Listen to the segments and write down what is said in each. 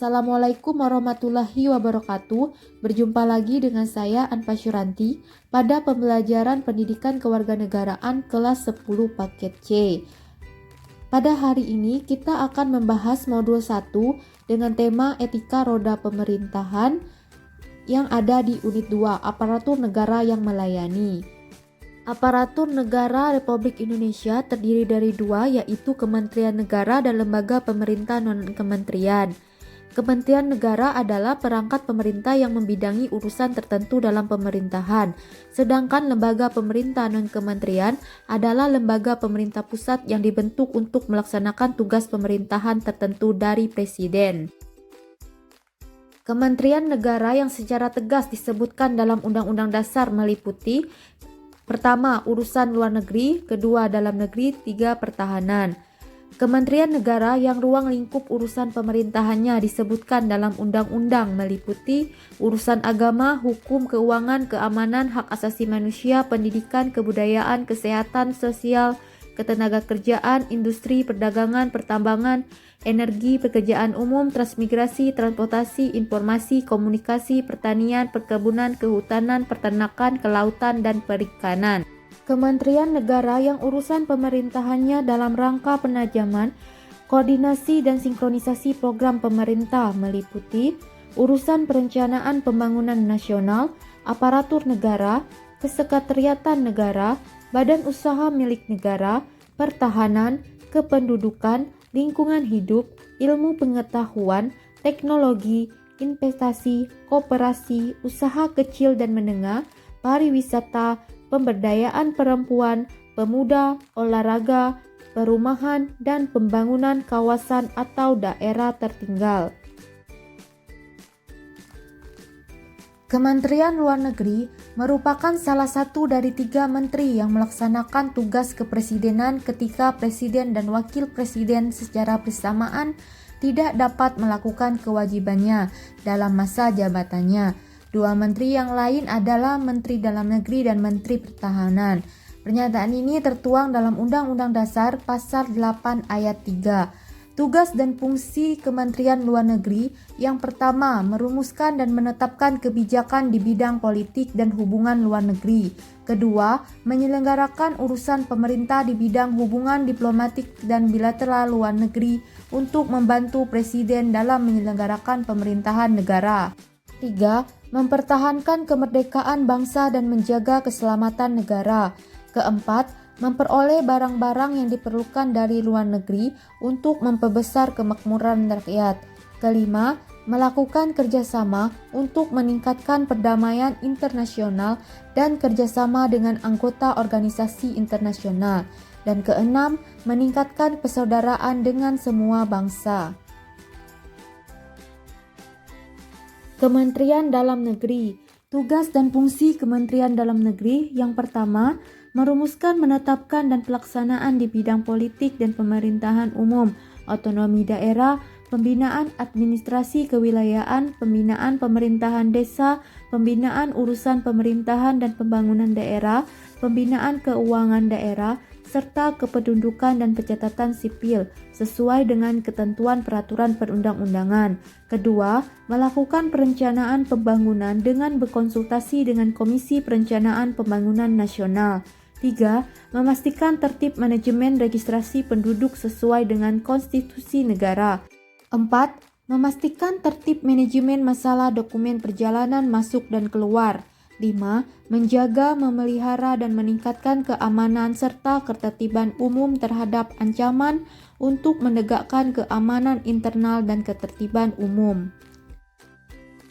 Assalamualaikum warahmatullahi wabarakatuh. Berjumpa lagi dengan saya Anpa Syuranti pada pembelajaran Pendidikan Kewarganegaraan kelas 10 paket C. Pada hari ini kita akan membahas modul 1 dengan tema etika roda pemerintahan yang ada di unit 2, aparatur negara yang melayani. Aparatur negara Republik Indonesia terdiri dari dua, yaitu Kementerian Negara dan lembaga pemerintah non-kementerian. Kementerian negara adalah perangkat pemerintah yang membidangi urusan tertentu dalam pemerintahan, sedangkan lembaga pemerintah non-kementerian adalah lembaga pemerintah pusat yang dibentuk untuk melaksanakan tugas pemerintahan tertentu dari Presiden. Kementerian negara yang secara tegas disebutkan dalam Undang-Undang Dasar meliputi: pertama, urusan luar negeri; kedua, dalam negeri; tiga, pertahanan. Kementerian negara yang ruang lingkup urusan pemerintahannya disebutkan dalam undang-undang meliputi urusan agama, hukum, keuangan, keamanan, hak asasi manusia, pendidikan, kebudayaan, kesehatan, sosial, ketenagakerjaan, industri, perdagangan, pertambangan, energi, pekerjaan umum, transmigrasi, transportasi, informasi, komunikasi, pertanian, perkebunan, kehutanan, peternakan, kelautan, dan perikanan. Kementerian negara yang urusan pemerintahannya dalam rangka penajaman, koordinasi dan sinkronisasi program pemerintah meliputi urusan perencanaan pembangunan nasional, aparatur negara, kesekretariatan negara, badan usaha milik negara, pertahanan, kependudukan, lingkungan hidup, ilmu pengetahuan, teknologi, investasi, koperasi, usaha kecil dan menengah, pariwisata, pemberdayaan perempuan, pemuda, olahraga, perumahan, dan pembangunan kawasan atau daerah tertinggal. Kementerian Luar Negeri merupakan salah satu dari 3 menteri yang melaksanakan tugas kepresidenan ketika presiden dan wakil presiden secara bersamaan tidak dapat melakukan kewajibannya dalam masa jabatannya. 2 menteri yang lain adalah Menteri Dalam Negeri dan Menteri Pertahanan. Pernyataan ini tertuang dalam Undang-Undang Dasar Pasal 8 Ayat 3. Tugas dan fungsi Kementerian Luar Negeri: yang pertama, merumuskan dan menetapkan kebijakan di bidang politik dan hubungan luar negeri. Kedua, menyelenggarakan urusan pemerintah di bidang hubungan diplomatik dan bilateral luar negeri untuk membantu Presiden dalam menyelenggarakan pemerintahan negara. 3. Mempertahankan kemerdekaan bangsa dan menjaga keselamatan negara. Keempat, memperoleh barang-barang yang diperlukan dari luar negeri untuk memperbesar kemakmuran rakyat. Kelima, melakukan kerjasama untuk meningkatkan perdamaian internasional dan kerjasama dengan anggota organisasi internasional. Dan keenam, meningkatkan persaudaraan dengan semua bangsa. Kementerian Dalam Negeri. Tugas dan fungsi Kementerian Dalam Negeri: yang pertama, merumuskan, menetapkan, dan pelaksanaan di bidang politik dan pemerintahan umum, otonomi daerah, pembinaan administrasi kewilayahan, pembinaan pemerintahan desa, pembinaan urusan pemerintahan dan pembangunan daerah, pembinaan keuangan daerah, serta kependudukan dan pencatatan sipil sesuai dengan ketentuan peraturan perundang-undangan. Kedua, melakukan perencanaan pembangunan dengan berkonsultasi dengan Komisi Perencanaan Pembangunan Nasional. 3. Memastikan tertib manajemen registrasi penduduk sesuai dengan konstitusi negara. 4. Memastikan tertib manajemen masalah dokumen perjalanan masuk dan keluar. 5. Menjaga, memelihara, dan meningkatkan keamanan serta ketertiban umum terhadap ancaman untuk menegakkan keamanan internal dan ketertiban umum.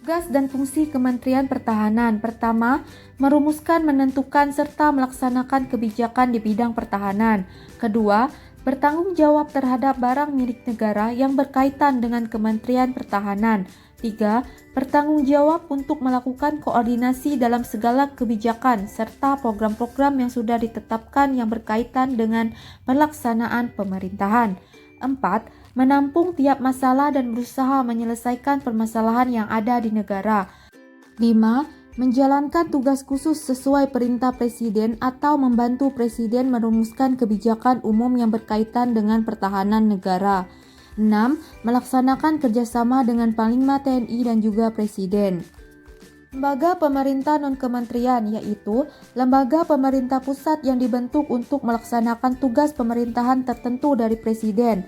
Tugas dan fungsi Kementerian Pertahanan: pertama, merumuskan, menentukan, serta melaksanakan kebijakan di bidang pertahanan. Kedua, bertanggung jawab terhadap barang milik negara yang berkaitan dengan Kementerian Pertahanan. 3. Bertanggung jawab untuk melakukan koordinasi dalam segala kebijakan serta program-program yang sudah ditetapkan yang berkaitan dengan pelaksanaan pemerintahan. 4. Menampung tiap masalah dan berusaha menyelesaikan permasalahan yang ada di negara. 5. Menjalankan tugas khusus sesuai perintah Presiden atau membantu Presiden merumuskan kebijakan umum yang berkaitan dengan pertahanan negara. 6. Melaksanakan kerjasama dengan Panglima TNI dan juga Presiden. Lembaga pemerintah non-kementerian yaitu lembaga pemerintah pusat yang dibentuk untuk melaksanakan tugas pemerintahan tertentu dari Presiden.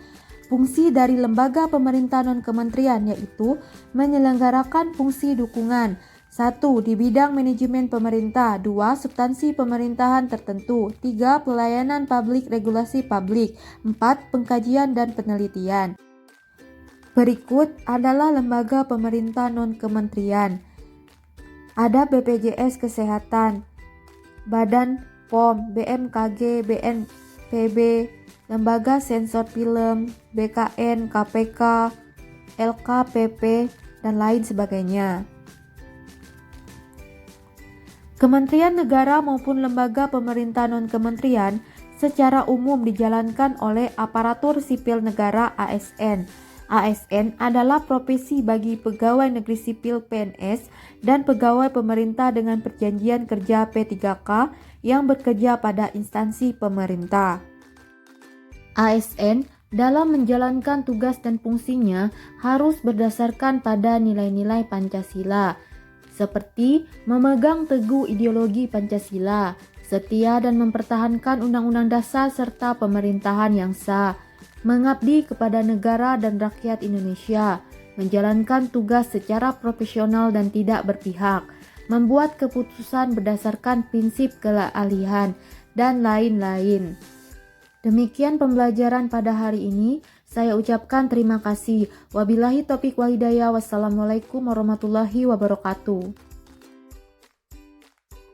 Fungsi dari lembaga pemerintah non-kementerian yaitu menyelenggarakan fungsi dukungan. 1. Di bidang manajemen pemerintah. 2. Substansi pemerintahan tertentu. 3. Pelayanan publik, regulasi publik. 4. Pengkajian dan penelitian. Berikut adalah lembaga pemerintah non-kementerian. Ada BPJS Kesehatan, Badan POM, BMKG, BNPB, Lembaga Sensor Film, BKN, KPK, LKPP, dan lain sebagainya. Kementerian negara maupun lembaga pemerintah non-kementerian secara umum dijalankan oleh aparatur sipil negara ASN. ASN adalah profesi bagi pegawai negeri sipil PNS dan pegawai pemerintah dengan perjanjian kerja P3K yang bekerja pada instansi pemerintah. ASN dalam menjalankan tugas dan fungsinya harus berdasarkan pada nilai-nilai Pancasila, seperti memegang teguh ideologi Pancasila, setia dan mempertahankan Undang-Undang Dasar serta pemerintahan yang sah, mengabdi kepada negara dan rakyat Indonesia, menjalankan tugas secara profesional dan tidak berpihak, membuat keputusan berdasarkan prinsip keahlian, dan lain-lain. Demikian pembelajaran pada hari ini. Saya ucapkan terima kasih. Wabillahi taufiq wal hidayah. Wassalamualaikum warahmatullahi wabarakatuh.